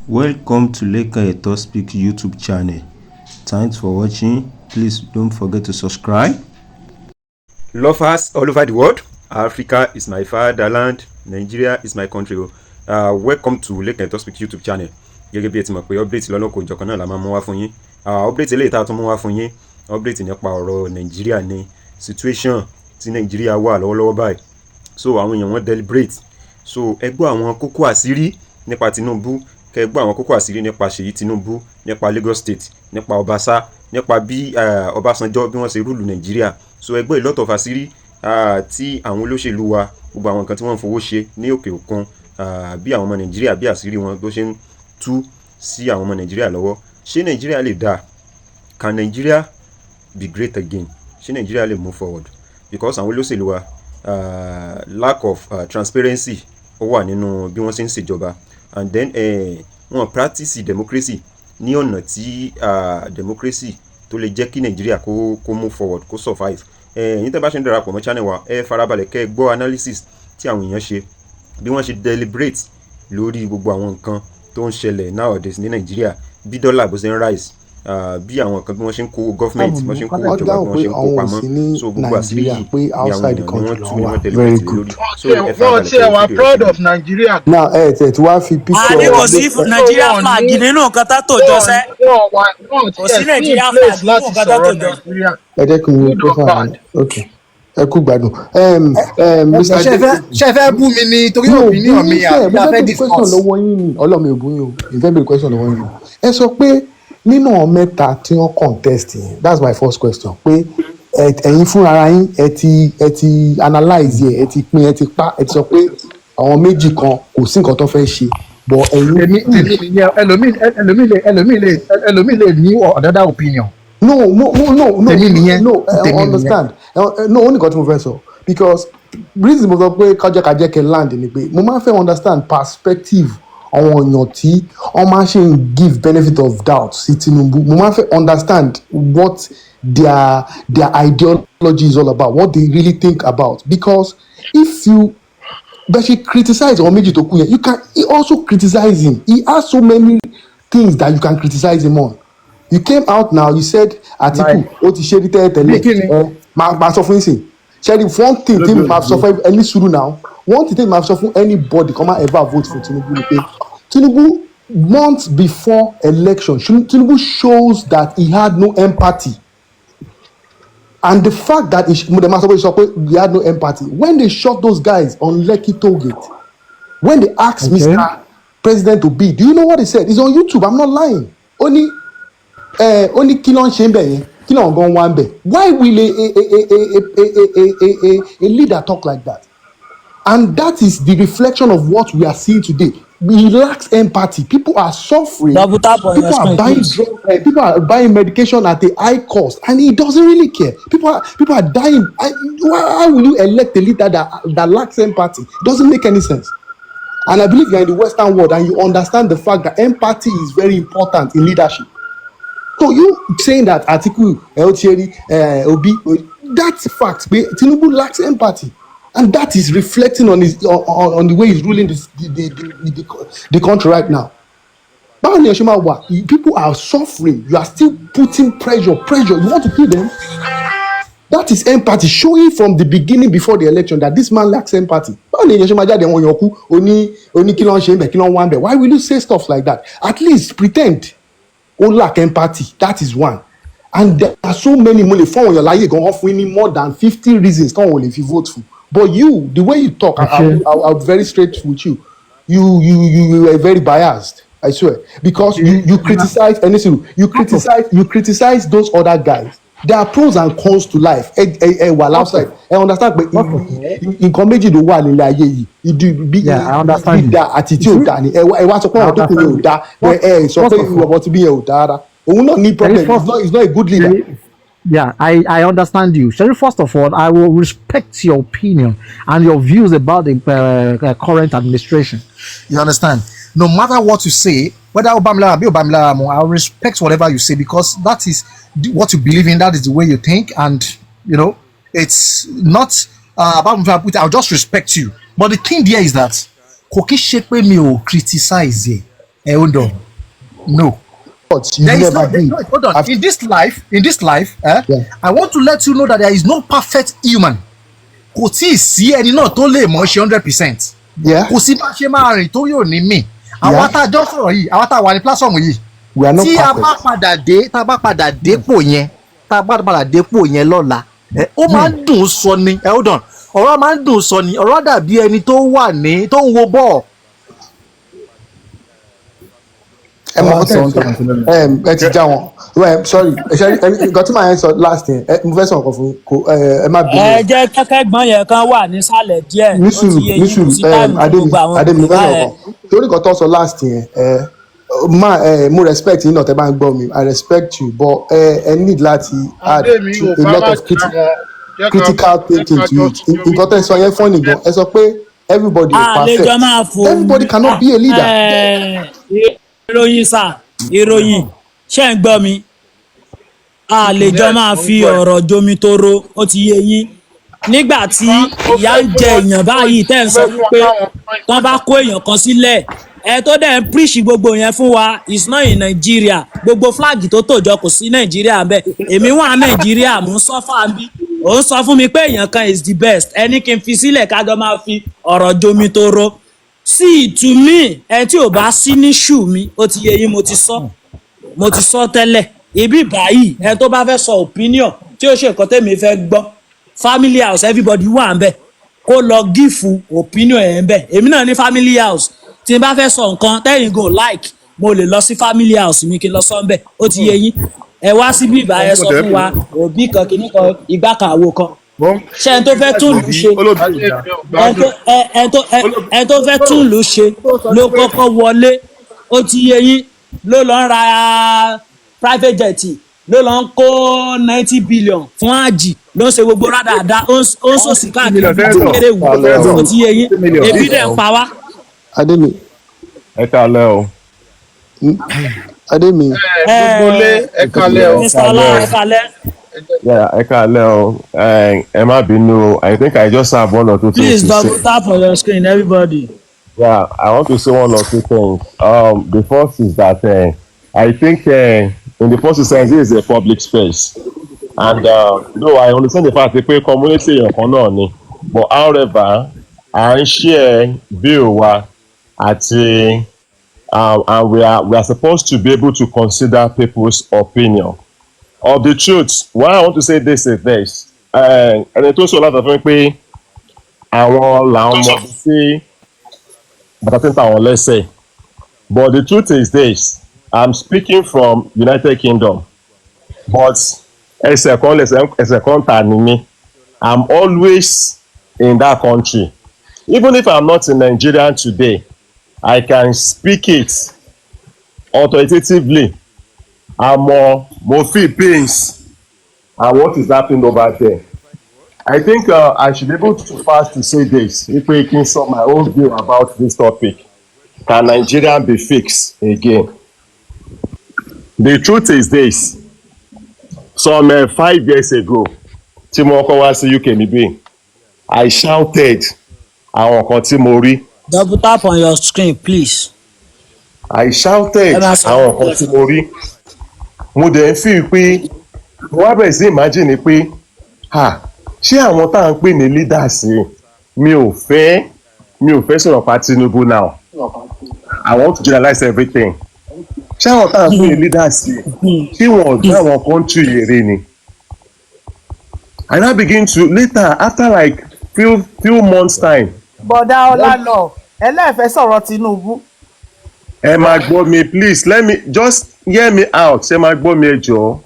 Welcome to Leka Eto Speak YouTube channel. Thanks for watching. Please don't forget to subscribe. Lovers all over the world, Africa is my fatherland, Nigeria is my country. Welcome to Leka Eto Speak YouTube channel. Gẹ́gẹ́ bí ẹ ti mọ̀ pé update lọ́nà kò jọ̀kan náà la máa mú wá fún yín. Update eléyìí tá a tún mú wá fún yín. Update nípa ọ̀rọ̀ Nàìjíríà ni situation tí Nàìjíríà wà lọ́wọ́lọ́wọ́ báyìí. So àwọn èèyàn wọ́n deliberate. So ẹ gbọ́ àwọn kókó àṣírí nípa Tinubu, kẹ́ gbọ́ àwọn kókó àṣírí nípa Ṣèyí Tinubu, nípa Lagos State, nípa Ọbaṣá, nípa bí Ọbásanjọ́ bí wọ́n ṣe rúlù Nàìjíríà. So ẹ gbọ́ a lot of àṣírí tí àwọn olóṣèlú wa, gbogbo àwọn nǹkan tí wọ́n ń fowó ṣe ní òkè òkun, bí àwọn ọmọ Nàìjíríà bí àṣírí wọn tó ṣe ń tú sí àwọn ọmọ Nàìjíríà lọ́wọ́. Ṣé Nàìjíríà lè dáa? Can Nigeria be great again? Ṣé Nàìjíríà lè move forward? Because àwọn olóṣèlú wa lack of transparency ó wà nínú bí wọ́n ṣe ń ṣèjọba, and then wọ́n practice democracy ní ọ̀nà tí democracy tó lè jẹ́ kí Nàìjíríà kó move forward, kó survive. Yín tẹ́ bá ṣe ń darapọ̀ mọ́ channel wa, ẹ farabalẹ̀ kẹ́ gbọ́ analysis tí àwọn èèyàn ṣe, bí wọ́n ṣe deliberate lórí gbogbo àwọn nǹkan tó ń ṣẹlẹ̀ nowadays ní Nàìjíríà, bí dọ́là bó ṣe ń rise, bí àwọn nǹkan bí wọ́n ṣe ń kó government, bí wọ́n ṣe ń kó ìjọba, bí wọ́n ṣe ń kó pamọ́. So gbogbo àṣírí yìí ni àwọn èèyàn ni wọ́n tú ni wọ́n deliberate lórí. So ẹ farabalẹ̀ kẹ́ wọ́n proud of Nigeria. Now tí wàá fi picture. àní kò sí Nigeria flag nínú nǹkan tá tó jọ sẹ́. Kò sí Nigeria flag nínú nǹkan tá tó jọ. ẹ jẹ́ kí n wo profile. Okay, ẹ kú gbádùn. ṣe fẹ́ bú mi ni torí opinion mi àbí a fẹ́ discuss. lọ́wọ́ yín ni ọlọ́mọ ìbú yín o, ìfẹ́ bèrè question lọ́wọ́ yín ni. Ẹ sọ pé nínú mẹ́ta tí wọ́n contest yẹn, that's my first question, pé ẹ̀yin fúnra ara yín ẹ ti analyse ẹ ti pín, ẹ ti pa, ẹ ti sọ pé àwọn méjì kan kò sí nǹkan tó fẹ́ ṣe, but ẹ̀yin ẹlòmíì lè ní another opinion. no I understand. No, only got mo fẹ́ sọ, because reason mo sọ pé kájẹ́kájẹ́ kẹ́ land ni pé mo máa fẹ́ understand perspective àwọn èèyàn tí wọ́n máa ṣe ń give benefit of doubt sí Tinubu. Mo máa fẹ́ understand what their ideology is all about, what they really think about, because if you criticize or méjì tó kú yẹn, you can also criticize him. He has so many things that you can criticize him on. You came out now, you said Atiku ó ti ṣe rí tẹ́lẹ̀ máa sọ fún yín. Ṣẹ́ni one thing tí mi máa sọ fún ẹni sùúrù now, one thing tí mi máa sọ fún anybody come out ever vote for Tinubu ni pé Tinubu months before election, Tinubu shows that he had no empathy. And the fact that he had no empathy when they shot those guys on Lekki toll gate, when they asked Mr. President to be, do you know what he said? It's on YouTube, I'm not lying. Only kí ló ń ṣe ń bẹ̀ yẹn, kí ló ń gan wá ń bẹ̀. Why will a leader talk like that? And that is the reflection of what we are seeing today. He lacks empathy. People are suffering. People are buying drugs. People are buying medication at a high cost, and he doesn't really care. People are dying. Why will you elect a leader that lacks empathy? It doesn't make any sense. And I believe you're in the Western world and you understand the fact that empathy is very important in leadership. So you saying that Atiku, Obi, that's fact. Tinubu lacks empathy, and that is reflecting on on the way he's ruling the country right now. People are suffering. You are still putting pressure. You want to kill them? That is empathy, showing from the beginning before the election that this man lacks empathy. Why will you say stuff like that? At least pretend. Lack empathy. That is one. And there are so many money for your life going off winning more than 50 reasons come only if you vote for. But you, the way you talk, I'll be very straight with you. You are very biased, I swear, because you criticize anything. You criticize those other guys. There are pros and cons to life. While outside, I understand, but in comedy the one in like I understand that attitude. It's not a good leader. Yeah, I understand you. Sherry, first of all, I will respect your opinion and your views about the current administration. You understand? No matter what you say, whether Obamla or Obamla, I'll respect whatever you say, because that is what you believe in, that is the way you think, and you know, it's not about I'll just respect you. But the thing there is that Koki Shekwe me criticize. Hold on. No. But you There is never no, did. hold on. In this life, Yeah. I want to let you know that there is no perfect human. Kò tí ì sí ẹni náà tó lè mọ̀ ṣe 100%. Yeah. Kò sí bá ṣe máa rìn tó yóò ní mí. Àwa Yeah. tá a jọ sọ̀rọ̀ yìí, àwa tá a wà ní platform yìí. We are not Tí a perfect. bá padà dé, tá a bá padà dépò yẹn, tá a bá padà dépò yẹn lọ́la, ó máa ń dùn sọ ni. Hold on. Ọ̀rọ̀ máa ń dùn sọ ni. Ọ̀rọ̀ dàbí ẹni tó wà ní tó ń wo bọ́ọ̀. ẹ mọ ọtẹ ẹ ti já wọn sorry nǹkan tí màá yẹn sọ last thing mo fẹ́ sọ nǹkan fún ẹ má bínú. ẹ jẹ́ kẹ́kẹ́gbọ́n yẹn kan wà nísàlẹ̀ díẹ̀ ó ti yé yín kò sí táìmù fún gbogbo àwọn Adémi òkè fẹ́ sọ báyẹn. nǹkan torí nǹkan tó sọ last yẹn mo respect yín náà tẹ́ bá ń gbọ́ mi I respect you but ẹ need láti add a lot of critical thinking to it nǹkan tẹ́ sọ yẹn fún nìgan ẹ sọ pé everybody is perfect àlejò máa fò everybody cannot be a leader. ìròyìn sà ìròyìn ṣé ń gbọ́ mi àlejò máa fi ọ̀rọ̀ jomitoro ó ti yé yín nígbà tí ìyà ń jẹ èèyàn báyìí tẹ́ ń sọ wípé tán bá kó èèyàn kan sílẹ̀ ẹ tó dẹ̀ ń preach gbogbo yẹn fún wa it's not in Nigeria gbogbo flag tó tòjọ kò sí Nigeria bẹ́ẹ̀ èmi wà Nigeria mò ń sọ́fà bí ó ń sọ fún mi pé èèyàn kan is the best ẹni kí n fi sílẹ̀ kájọ máa fi ọ̀rọ̀ jomitoro sí to me ẹ tí ò bá sí ní ṣù mi ó ti yé yín mo ti sọ tẹ́lẹ̀ ibi báyìí ẹ tó bá fẹ́ sọ opinion tí ó ṣe nǹkan tẹ́mi fẹ́ gbọ́ family house everybody wà ń bẹ̀ kó lọ gífù opinion ẹ̀ ń bẹ̀ èmi náà ní family house tí n bá fẹ́ sọ nǹkan tẹ́yìn go like mo lè lọ sí family house mi kí n lọ sọ ń bẹ̀ ó ti yé yín ẹ wá síbí ìbá ẹ sọ fún wa òbí kan kìíní kan igbá kan àwo kan ṣé ẹni tó fẹ́ tún lù ṣe ẹni tó fẹ́ tún lù ṣe ló kọ́kọ́ wọlé ó ti yé yín ló lọ ń ra private jet ló lọ ń kó 90 billion fún àjì ló ń ṣe gbogbo rádaràda ó ń sòsì káàkiri bí ti kéré wù ó ti yé yín ebi dẹ̀ ń pa wá. Adémi. ẹ kálẹ́ o. Adémi. gbogbo lé ẹ kálẹ́ o. Mr. Ọlá ẹ kálẹ́. ẹ kálẹ́ o ẹ má bínú I think I just have one or two things Please to say. double tap on your screen everybody. Yeah, I want to say one or two things. The first is that I think in the first instance this is a public space and though I understand the fact pé community èèyàn kan náà ni but however à ń share bill wa àti and we are supposed to be able to consider people's opinion. Of the truth why I want to say this is this ẹni tó sọ láti fún mi pé àwọn làwọn mọ̀ sí bàtà tí ń ta àwọn lẹ́sẹ̀ but the truth is this I'm speaking from United Kingdom but ẹsẹ̀ kan tà ní mí I'm always in that country even if I'm not in Nigeria today I can speak it authoritatively àmọ́ mo feel pains and what is happening over there. I think I should be able to pass to say this if I can sum my own view about this topic. Can Nigeria be fixed again? The truth is this. Some 5 years ago, tí mo kọ́ wá sí UK níbí, I shouted àwọn kan tí mo rí. Double tap on your screen please. I shouted àwọn kan tí mo rí. Mo dẹ̀ ń fi pé wọ́n bẹ̀rẹ̀ sí imagine pé ṣé àwọn tá à ń pè ní leaders mi ò fẹ́ sọ̀rọ̀ pa Tinubu now I want to generalize everything ṣé àwọn tá à ń pè ní leaders ṣé wọn ò dá àwọn country èrè ni and I begin to later after like few months time. bọ̀dá ọlálọ ẹlẹ́fẹ̀ẹ́ sọ̀rọ̀ Tinubu. ẹ máa gbọ́ mi please let me just hear me out ṣe máa gbọ́ mi ẹ jọ̀ọ́.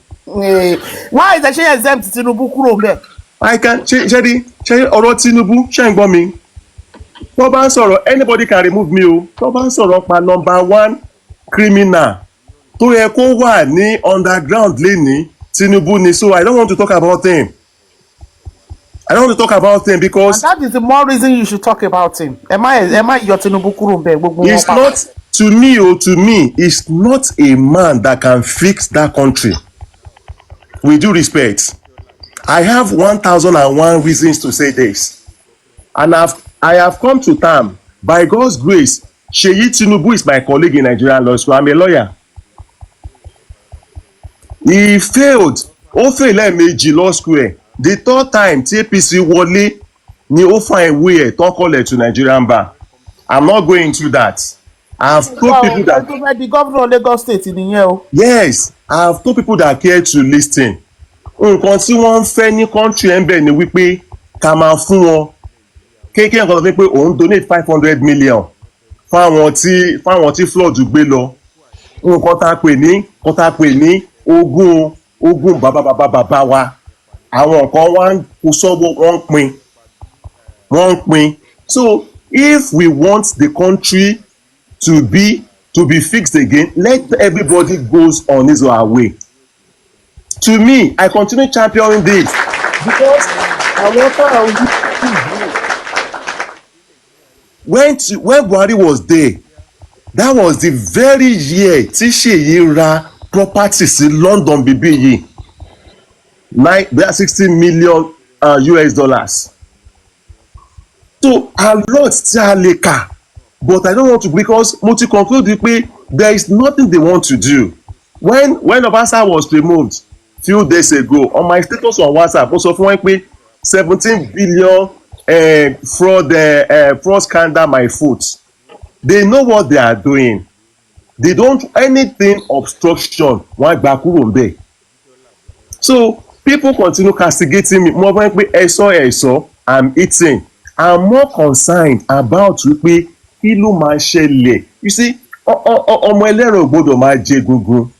why is the ṣe exempt Tinubu kúrò mbẹ. I can ṣe ọ̀rọ̀ Tinubu ṣe ń gbọ́ mi tó bá ń sọ̀rọ̀ anybody can remove me o tó bá ń sọ̀rọ̀ pa number one criminal tó yẹ kó wà ní underground lénìí Tinubu ni so I don't want to talk about him because. and that is the more reason you should talk about him. ẹ má yọ Tinubu kúrò mbẹ gbogbo wọn. it's not to me it's not a man that can fix that country with due respect. I have 1,001 reasons to say this and I have come to term by God's grace Seyi Tinubu is my colleague in Nigerian law school. I'm a lawyer. He failed. Ó fail lẹ́ẹ̀mejì law school ẹ̀. The third time tí APC wọlé ni ó fa ìwé ẹ̀ tó kọ́lẹ̀ to Nigerian bar. I'm not going into that. I've told people that. tó fẹ́ di gómìnà Lagos State nìyẹn o. Yes, I've told people that care to listen. Nǹkan tí wọ́n ń fẹ́ ní country ẹ̀ ń bẹ̀ ni wípé ká máa fún wọn kéèké nǹkan tó fi pé òun donate 500 million fáwọn tí flood gbé lọ. Nǹkan tá a pè ní ogún bàbá wa. Àwọn kan wá ń kó sọ́wọ́ wọ́n ń pín. So if we want the country to be fixed again, let everybody goes on his or her way. To me, I continue championing this because when Buhari was there, that was the very year tí Seyi ra property sí London bíbí yìí $60 million US. So a lot tí a lè kà, but I don't want to, because mo ti conclude pé there is nothing they want to do. When Obasanjo was removed few days ago, on my status on WhatsApp, mo sọ fún wọn pé 17 billion fraud scandal my foot. They know what they are doing. They don't anything obstruction wọ́n gbà kúrò ń bẹ̀. So people continue castigating me. Mo bá ń pé ẹ̀sọ́ I'm eating. I'm more concerned about wípé kí ló máa ṣẹlẹ̀. You see, ọmọ ẹlẹ́rọ gbọ́dọ̀ máa jẹ gungun.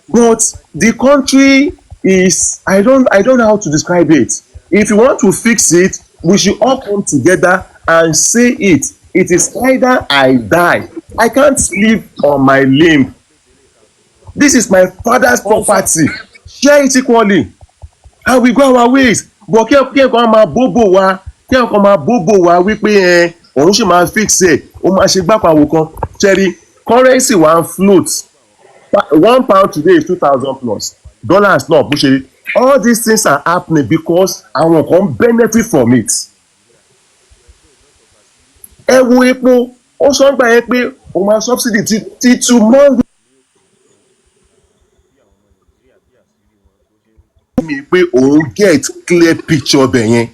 But the country is, I don't know how to describe it. If you want to fix it, we should all come together and say it. It is either I die. I can't live on my limb. This is my father's property. Share it equally. And we go our ways. But kí ẹ̀kan máa bóbò wa wípé òun ṣì máa fix ẹ̀, ó máa ṣe gbáko àwòkan. Cherry currency wa float. £1 today is 2,000 plus. Dollars náà bó ṣe rí. All these things are happening because àwọn kan benefit from it. Ẹ wo epo, ó sọ ń gbà yẹn pé ó máa subsidy ti tomorrow. Mi pé òun get clear picture bẹ̀ yẹn.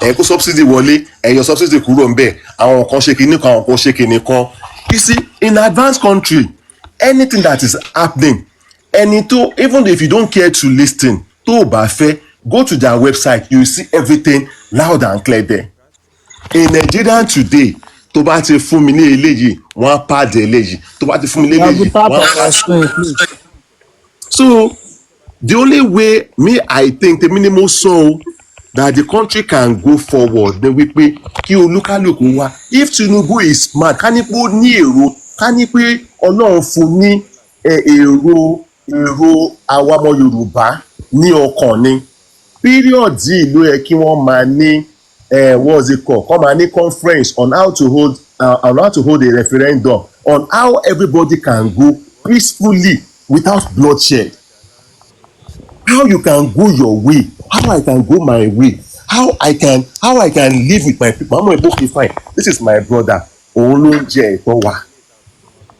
Ẹ kó subsidy wọlé, ẹ̀yọ subsidy kúrò ń bẹ̀, àwọn kan ṣe kinní kan, àwọn kan ṣe kinní kan. You see, in advanced country, anything that is happening, even if you don't care to listen, tó o bá fẹ́, go to their website, you see everything loud and clear there. In Nigeria today, tó bá ti fún mi ní eléyìí, wọ́n á pàdé eléyìí. Tó bá ti fún mi ní eléyìí, wọ́n á pàdé. So the only way I think the minimum so that the country can go forward ni wípé kí olúkálùkù wá. If Tinubu is smart, ká ní pé ó ní èrò, ká ní pé Ọlọ́run fún ní èrò àwa ọmọ Yorùbá ní ọkàn ni. Period yìí ló yẹ kí wọ́n máa ní what's it called? Come and a conference on how to hold a referendum on how everybody can go peacefully without bloodshed. How you can go your way, how I can go my way, how I can live with my people. I'm like, okay, fine. This is my brother. Òun ló ń jẹ ẹ̀tọ́ wa.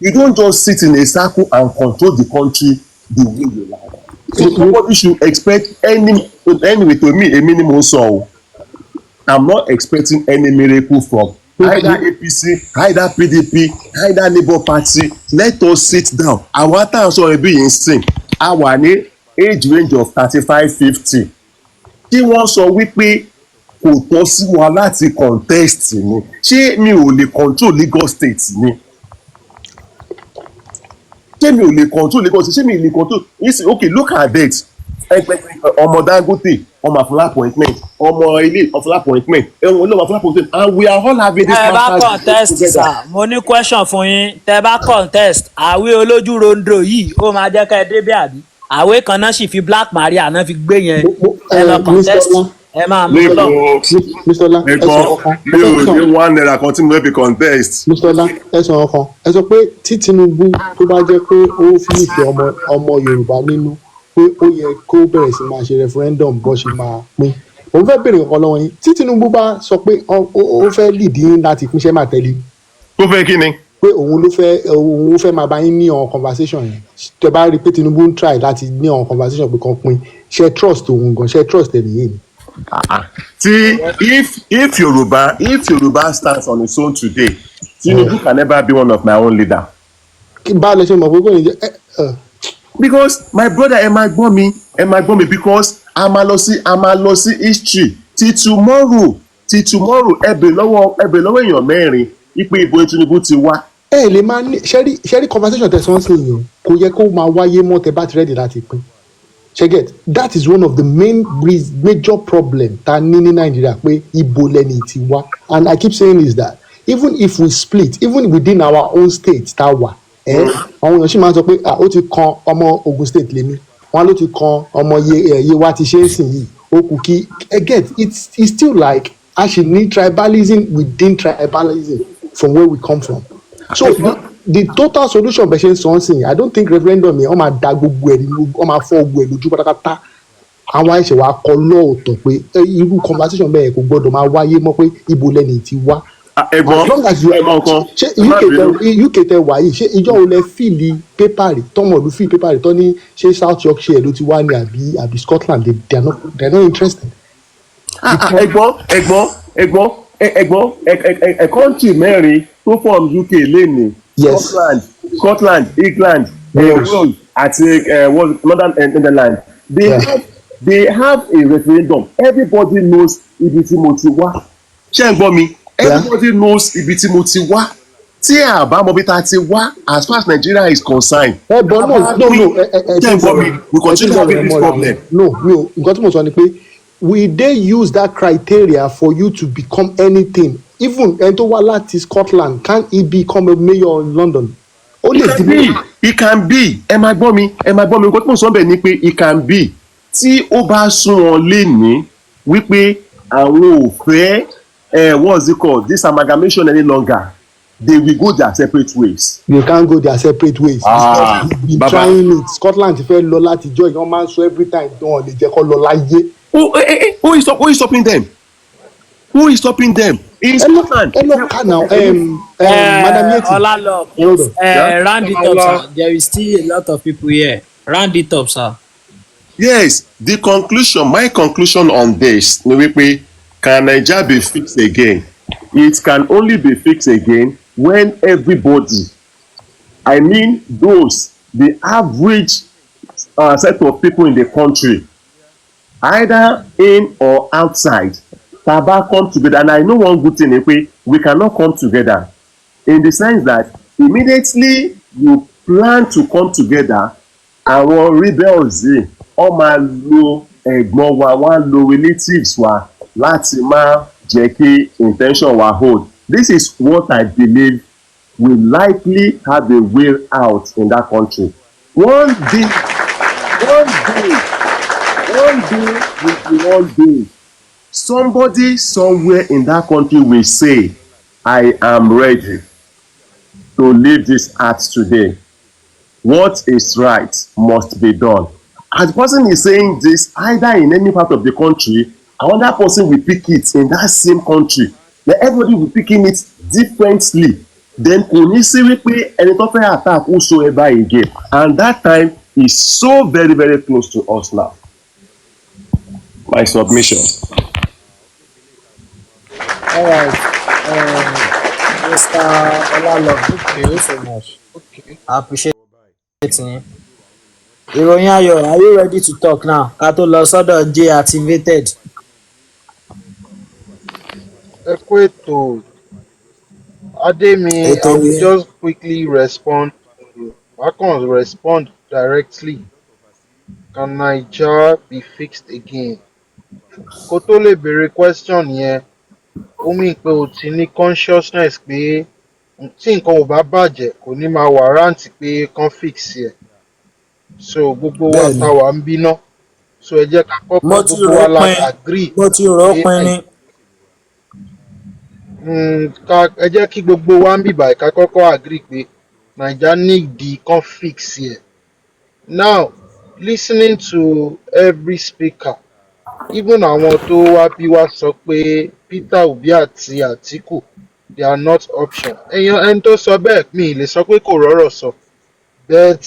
You don't just sit in a circle and control the country the way you like. So nobody should expect anyway to me a minimum so. I'm not expecting any miracle from either APC, either PDP, either Labour Party. Let us sit down. Àwọn tá à ń sọ ẹbí yìí ń sìn, a wà ní age range of 35-50. Kí wọ́n sọ wípé kò tọ́ sí wa láti contest ni. Ṣé mi ò lè control Lagos State ni? Ṣé mi ò lè control Lagos State? Ṣé mi ò lè control? Okay, look at that. Ọmọ Dangote, ọmọ àfúnlá appointment, ọmọ ilé àfúnlá appointment, ẹ̀wọ̀n ilé àfúnlá appointment, and we are all having this contest sir. Mo ní question fún yín. Tẹ́ bá contest, àwé olójú rondo yìí ó máa jẹ́ ká ẹ débẹ̀ àbí? Àwé kan náà sì fi Black Maria náà fi gbé yẹn. Ẹ lọ contest. Ẹ máa mú lọ. Mr. Ola, ẹ sọ ọkàn. Mi ò ní £1 kan tí mo fẹ́ fi contest. Mr. Ola, ẹ sọ ọkàn. Ẹ sọ pé tí Tinubu tó bá jẹ́ pé ó fi ìfẹ́ ọmọ Yorùbá nínú, pé ó yẹ kó bẹ̀rẹ̀ sí máa ṣe referendum bó ṣe máa pín. òun fẹ́ béèrè nǹkan lọ́wọ́ yín tí Tinubu bá sọ pé ó fẹ́ lead yín láti pínṣẹ́ máa tẹ̀lé tó fẹ́ kí ni. pé òun ló fẹ́ máa bá yín ní àwọn conversation yẹn tẹ bá rí i pé Tinubu ń try láti ní àwọn conversation pé kan pín ṣe trust òun gan ṣe trust ẹni yìí ni. See, if Yoruba stands on its own today, Tinubu can never be one of my own leader. bá a lè ṣe mọ̀ pé kò ní jẹ́ Because my brother ẹ máa gbọ́ mi because a máa lọ sí history till tomorrow ẹ bèrè lọ́wọ́ èèyàn mẹ́rin ipe ìbò Tinubu ti wá. ẹ lè máa ní ṣẹ́rí conversation tẹ̀sán sí yìí kò yẹ kó máa wáyé mọ́ tẹ bá ti ready láti pín ṣe get that is one of the major problem ta ní Nàìjíríà pé ibo lẹ́ni ti wá and I keep saying is that even if we split even within our own state ta wà àwọn èèyàn sì máa ń sọ pé ó ti kan ọmọ Ogun State lèmi wọn ló ti kan ọmọ Yewa ti ṣe é sìn yìí ó kù kí get it's still like a ṣì ní tribalism within tribalism from where we come from so the total solution bẹ̀ ṣe ń sọ ọ́ sìn I don't think referendum yẹn wọ́n máa da gbogbo ẹ̀ nínú wọ́n máa fọ́ gbogbo ẹ̀ lójú pátápátá àwọn àìṣe wa kọ lọ́ọ̀tọ̀ pé irú conversation bẹ́ẹ̀ kò gbọ́dọ̀ máa wáyé mọ́ pé ibo lẹ́ni ti wá. ẹ̀gbọ́n ṣé UK tẹ wà yìí ṣé ìjọ wo lẹ fíìlì pépà rè tọmọlú fíìlì pépà rè tọ́ ní ṣé South Yorkshire ló ti wá ní àbí Scotland they are not interested. ẹ̀gbọ́n country mẹ́rin tó form UK lẹ́nu Scotland England Wales àti Northern Netherlands they have a referendum everybody knows ibi tí mo ti wá ṣé ń gbọ́ mi everybody knows ibi tí mo ti wá tí a bá mọ bí ta ti wá as far as Nigeria is concerned. but no ṣé ń gbọ́ mi we continue having this problem. no nǹkan tí mo sọ ni pé will they use that criteria for you to become anything even ẹni tó wá láti Scotland can he become a mayor in London. It can be ẹ máa gbọ́ mi nǹkan tí mo sọ bẹ́ẹ̀ ni pé it can be tí ó bá sún wọn lénìí wípé àwọn ò fẹ́ what's it called this amalgamation any longer they will go their separate ways. they can't go their separate ways. We've been trying it Scotland ti fẹ́ lọ láti jọ ìyọ́n máa ń sọ every time tí wọ́n lè jẹ́ kó lọ láyé. Who is stopping them? In Scotland. Hello, Madam Yeti. Olalo, round it up, sir. There is still a lot of people here. Round it up, sir. Yes, my conclusion on this ni wípé can Naija be fixed again? It can only be fixed again when everybody, I mean the average set of people in the country, either in or outside, taba come together. And I know one good thing we cannot come together in the sense that immediately you plan to come together àwọn rebels yìí wọ́n máa lo ẹ̀gbọ́n wa wọ́n á lo relatives wa láti máa jẹ́ kí intention wa hold. This is what I believe will likely have a way out in that country. One day somebody somewhere in that country will say I am ready to leave this earth today. What is right must be done. As the person is saying this either in any part of the country, another person will pick it in that same country. Then everybody will picking it differently. Then kò ní sí wípé ẹni tó fẹ́ attack whosoever again, and that time is so very very close to us now. My submission. All right. Mr. Olalo, thank you so much. I appreciate it. Ìròyìn ayọ̀, are you ready to talk now? Ká tó lọ sọ́dọ̀ J activated. Ẹ kú ètò. Ademi, I will just quickly respond. I can't respond directly. Can Naija be fixed again? Kó tó lè béèrè question yẹn, ó mì pé o ti ní consciousness pé tí nǹkan ò bá bàjẹ́ kò ní máa warrant pé kán fix ẹ̀. So gbogbo wa ta wà ń bínú. So ẹ jẹ́ ká kọ́kọ́ gbogbo wa la agree. Mo ti rò ó pin ni. Ẹ jẹ́ kí gbogbo wa ń bìbà ká kọ́kọ́ agree pé Naija need the kan fix ẹ̀. Now, listening to every speaker, even àwọn tó wá bí wá sọ pé Peter Obi àti Atiku they are not option ẹni tó sọ bẹ́ẹ̀ mi ì lè sọ pé kò rọ́rọ̀ sọ but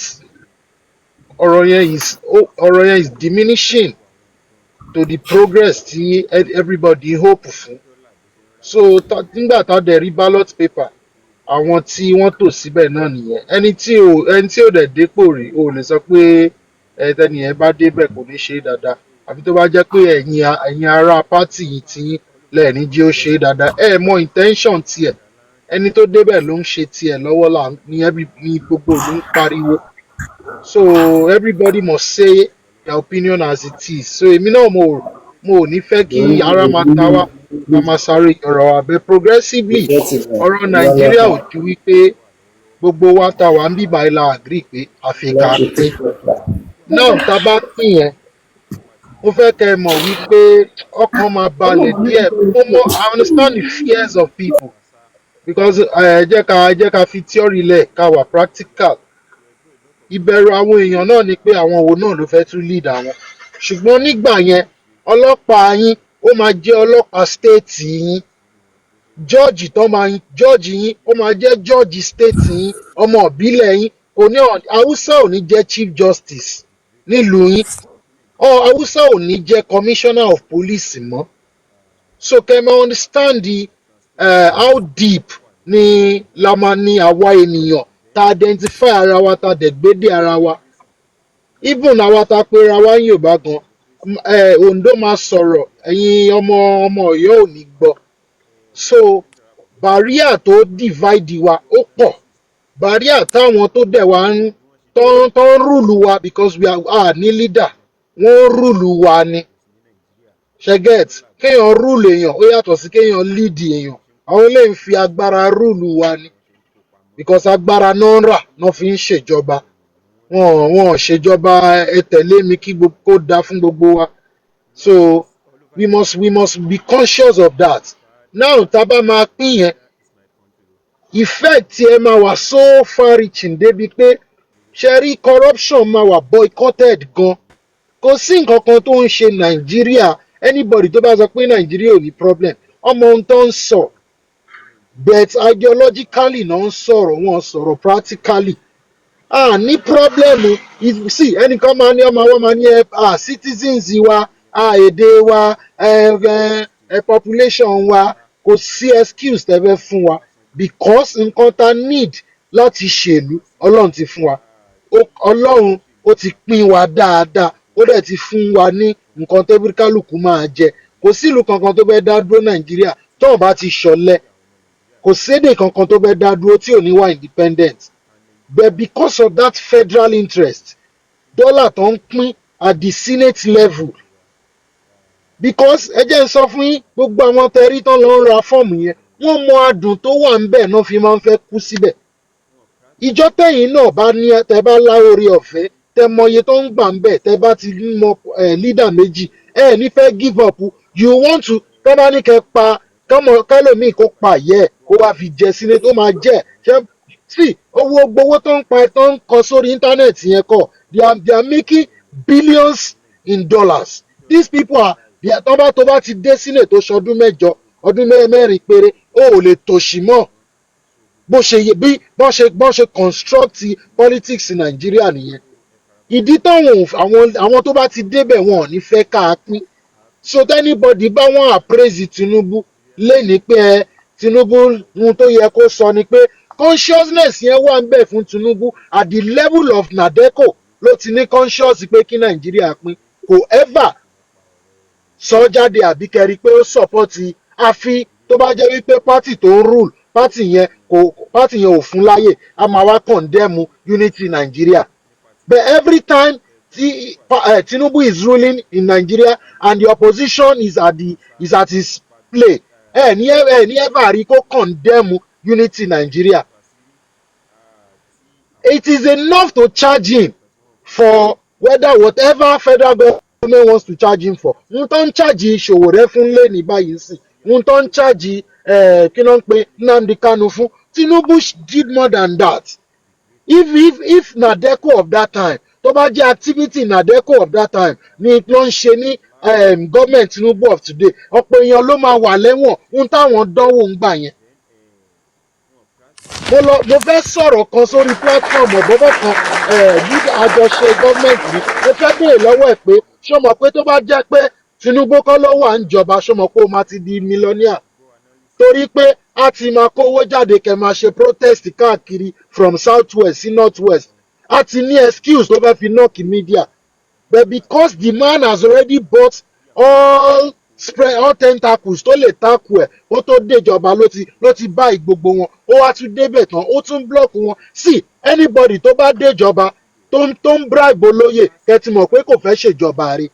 ọ̀rọ̀ yẹn is diminishing to the progress tí everybody hope fún so nígbà tá a dẹ̀ rí ballot paper àwọn tí wọ́n tò síbẹ̀ náà nìyẹn ẹni tí ò dẹ̀ dépò rí o lè sọ pé ẹni yẹn bá débẹ̀ kò ní ṣe é dáadáa àfi tó bá jẹ́ pé ẹ̀yin ará pátì yìí tí lẹ́ẹ̀ni jí ó ṣe é dáadáa mọ intention tiẹ̀ ẹni tó débẹ̀ ló ń ṣe tiẹ̀ lọ́wọ́ là ní gbogbo ìlú ń pariwo so everybody must say their opinion as it is so èmi náà mo ò ní fẹ́ kí ara máa ta wá ká máa sáré ọ̀rọ̀ àbẹ̀ progressively ọ̀rọ̀ nàìjíríà ò ju wípé gbogbo wa ta wà ń bíbá ilà agree pé àfikà pín náà tá a bá pín yẹn mo fẹ́ kẹ́ ẹ mọ̀ wípé ọkàn máa balẹ̀ díẹ̀ I understand the fears of people because jẹ́ ká fi theory lẹ̀ ká wà practical ìbẹ̀rù àwọn èèyàn náà ni pé àwọn òun náà ló fẹ́ tún lead àwọn ṣùgbọ́n nígbà yẹn ọlọ́pàá yín ó máa jẹ́ ọlọ́pàá state yín jọ́ọ̀jì yín ó máa jẹ́ jọ́ọ̀jì state yín ọmọ ìbílẹ̀ yín haúsá ò ní jẹ́ chief justice nílùú yín haúsá ò ní jẹ́ commissioner of police mọ́ so kẹ́ máa understand how deep ni la máa ní àwa ènìyàn ta identify ara wa ta dẹ̀ gbédè ara wa even àwa ta pera wa Yorùbá gan Ondo máa sọ̀rọ̀ ẹ̀yin ọmọ Ọ̀yọ́ ò ní gbọ́ so barrier tó divide wa ó pọ̀ barrier táwọn tó dẹ̀ wá ń tán rúùlù wa because we are ní leader wọ́n rúùlù wa ni ṣẹ́gẹ́t kéèyàn rúùlù èèyàn ó yàtọ̀ sí kéèyàn lead èèyàn àwọn eléyìí ń fi agbára rúùlù wa ni because agbára náà rà náà fi ń ṣèjọba wọn ṣèjọba ẹ tẹ̀lé mi kí kó dáa fún gbogbo wa so we must be conscious of that now tá a bá máa pín yẹn effect ẹ máa wà so far reaching débi pé ṣe rí corruption máa wà boycotted gan kò sí nǹkan kan tó ń ṣe Nàìjíríà anybody tó bá sọ pé Nàìjíríà ò ní problem ọmọ ohun tó ń sọ but ideologically náà ń sọ̀rọ̀ wọn sọ̀rọ̀ practically ní problem see ẹnìkan máa ní ọmọ àwọn máa ní citizens wa èdè wa population wa kò sí excuse tẹ́fẹ́ fún wa because nǹkan ta need láti ṣèlú ọlọ́run ti fún wa ọlọ́run ó ti pín wa dáadáa ó dẹ̀ ti fún wa ní nǹkan tó bí kálukú máa jẹ kò sí ìlú kankan tó fẹ́ dá dúró Nàìjíríà tóun bá ti ṣọ̀lẹ kò sédè kankan tó fẹ́ dá dúró tí ò ní wá independent but because of that federal interest dọ́là tó ń pín at the senate level because ẹ jẹ́ n sọ fún yín gbogbo àwọn tẹ̀rí tán lọ ń ra fọ́ọ̀mù yẹn wọ́n mọ adùn tó wà ń bẹ̀ náà fi máa ń fẹ́ kú síbẹ̀ ìjọ tẹ̀yìn náà bá ní tẹ bá láorí ọ̀fẹ́ tẹ mọye tó ń gbà ń bẹ̀ tẹ bá ti mọ leader méjì ní fẹ́ give up you want to tọ́ bá ní kẹ pa kẹlòmíì kó pa yẹ kó wá fi jẹ sílé tó máa jẹ ṣe sí owó gbowó tó ń pa tó ń kọ sórí íńtánẹ́ẹ̀tì yẹn kọ they are making billions in dollars these people are tó bá ti dé sílẹ̀ tó ṣọdún mẹ́jọ ọdún mẹ́rin péré ó ò lè tòṣì mọ́ bó ṣe bí bọ́n ṣe construct politics in Nàìjíríà nìyẹn ìdí táwọn àwọn tó bá ti débẹ̀ wọn ò ní fẹ́ ká a pín so anybody bá wọn appraise Tinubu lẹ́ni pé Tinubu ohun tó yẹ kó sọ ni pé consciousness yẹn wà ń bẹ̀ fún Tinubu at the level of Nadeco ló ti ní conscious pé kí Nàìjíríà pín kò ever sọ jáde àbí kẹrí pé ó sọpọ́tì àfi tó bá jẹ́ wípé pátì tó ń rule pátì yẹn ò fún láyè a máa wá condemn unity Nigeria but every time Tinubu is ruling in Nigeria and the opposition is at his play ní ever rí kó condemn unity Nigeria it is enough to charge him for whatever federal government wants to charge him for n tó ń charge Sowore fún lé ní báyìí sí n tó ń charge kí ló ń pe Nnamdi Kanu fún Tinubu did more than that if Nadeco of that time tó bá jẹ́ activity Nadeco of that time ni ló ń ṣe ní gọ́ọ̀mẹ̀ntì Tinubu of today ọ̀pọ̀ èèyàn ló máa wà lẹ́wọ̀n ohun táwọn dánwò ń gbà yẹn. mo fẹ́ sọ̀rọ̀ kan sórí platform ọ̀bọ̀bọ̀ kan ní àjọṣe gọ́ọ̀mẹ̀ntì ni mo fẹ́ béèrè lọ́wọ́ ẹ̀ pé ṣé o mọ̀ pé tó bá jẹ́ pé Tinubu kọ́ ló wà ń jọba ṣé o mọ̀ pé o máa ti di mílíọ̀nìà torí pé a ti máa kówó jáde kẹ́ máa ṣe protest káàkiri from south west sí north west a ti ní excuse tó fẹ́ fi knock media but because the man has already bought all tentacles tó lè tackle ẹ̀ ó tó déjọba ló ti báyìí gbogbo wọn ó wá tún débẹ̀ tán ó tún block wọn sí anybody tó bá déjọba tó ń bribe olóyè kẹ́tì mọ̀ pé kò fẹ́ ṣèjọba rí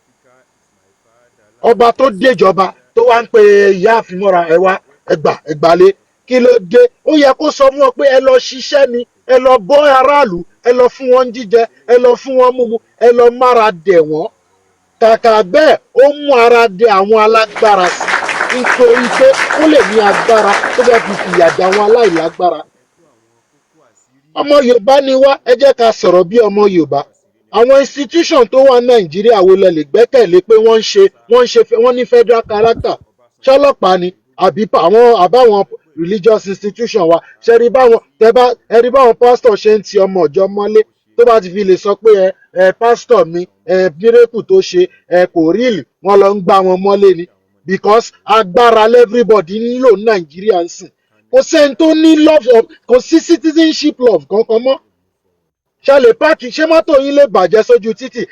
ọba tó déjọba tó wá ń pe ìyá àfimọ́ra ẹ wá ẹgbàlé kí ló dé ó yẹ kó sọ fún wọn pé ẹ lọ ṣiṣẹ́ ni ẹ lọ bọ́ aráàlú ẹ lọ fún wọn jíjẹ ẹ lọ fún wọn mímu ẹ lọ mára dẹ̀ wọ́n kàkà bẹ́ẹ̀ ó mú ara dẹ àwọn alágbára sí nítorí pé ó lè ní agbára tó bá fi fìyà jẹ àwọn aláìlágbára. ọmọ Yorùbá ni wá ẹ jẹ́ ká sọ̀rọ̀ bí ọmọ Yorùbá àwọn institution tó wà Nàìjíríà wo lẹ lè gbẹ́kẹ̀lé pé wọ́n ní federal character ṣọlọ́pàá ni àbáwọn religious institution wa ṣẹ́rí báwọn pastor ṣe ń ti ọmọ ọ̀jọ́ mọ́lé tó bá ti fi lè sọ pé pastor mi miracle tó ṣe kò ríìlì wọn lọ ń gbá wọn mọ́lé ni because agbára everybody nílò Nàìjíríà ń sìn kò sẹ́ni tó ní love of kò sí citizenship love kankan mọ́ ṣàlẹ̀ páàkì ṣé mọ́tò yín lè bàjẹ́ sójú títì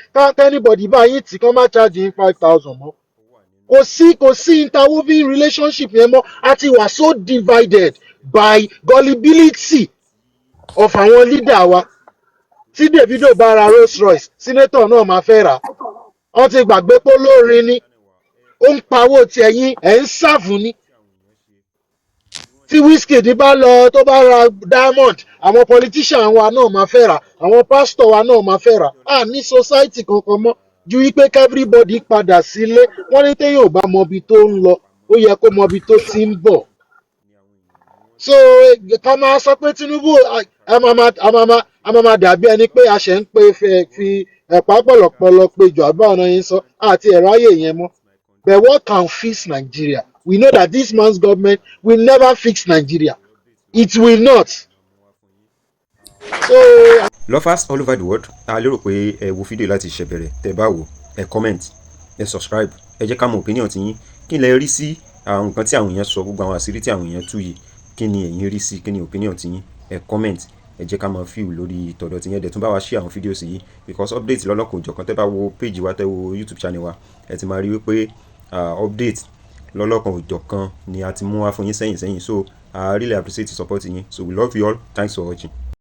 anybody bá yín tí kán má charge yín 5,000 mọ́ kò sí interwoven relationship yẹn mọ́ a ti wà so divided by gullibility of àwọn leader wa tí Davido bá ra Rolls Royce senator náà máa fẹ́ rà wọ́n ti gbàgbé pé olórin ni ó ń pawó tí ẹ̀yin ẹ̀ ń ṣàfù ni tí Wizkid bá lọ tó bá ra diamond àwọn politician wa náà máa fẹ́ rà àwọn pastor wa náà máa fẹ́ rà á ní society kankan mọ́ ju wípé everybody padà sílé wọ́n ní téèyàn ò bá mọ ibi tó ń lọ ó yẹ kó mọ ibi tó ti ń bọ̀ so ká máa sọ pé Tinubu a máa dàbí ẹni pé a ṣẹ̀ ń pe fi ẹ̀pá pọ̀lọpọ̀lọ péjọ àbá ọ̀nà yẹn sọ àti ẹ̀rọ ayé yẹn mọ́ but what can fix Nigeria? We know that this man's government will never fix Nigeria. It will not. So. Lovers all over the world a lérò pé ẹ wo fídíò láti ṣẹ̀bẹ̀rẹ̀ tẹ́ bá wò ẹ comment ẹ subscribe ẹ jẹ́ ká mọ opinion ti yín kí lẹ rí sí àwọn nǹkan tí àwọn èèyàn sọ gbogbo àwọn àṣírí tí àwọn èèyàn tú yìí kí ni ẹ̀yin rí sí kí ni opinion ti yín ẹ comment ẹ jẹ́ ká mọ fíìl lórí tọ̀dọ̀ ti yẹn dẹ̀ tún bá wa share àwọn fídíò sí yìí because update lọ́lọ́kọ̀ òjọ̀kan tẹ́ bá wo page wa tẹ́ wo YouTube channel wa ẹ ti máa rí wípé update lọ́lọ́kan òjọ̀kan ni a ti mú wá fún yín sẹ́yìn so I really appreciate the support yín so we love you all thanks for watching.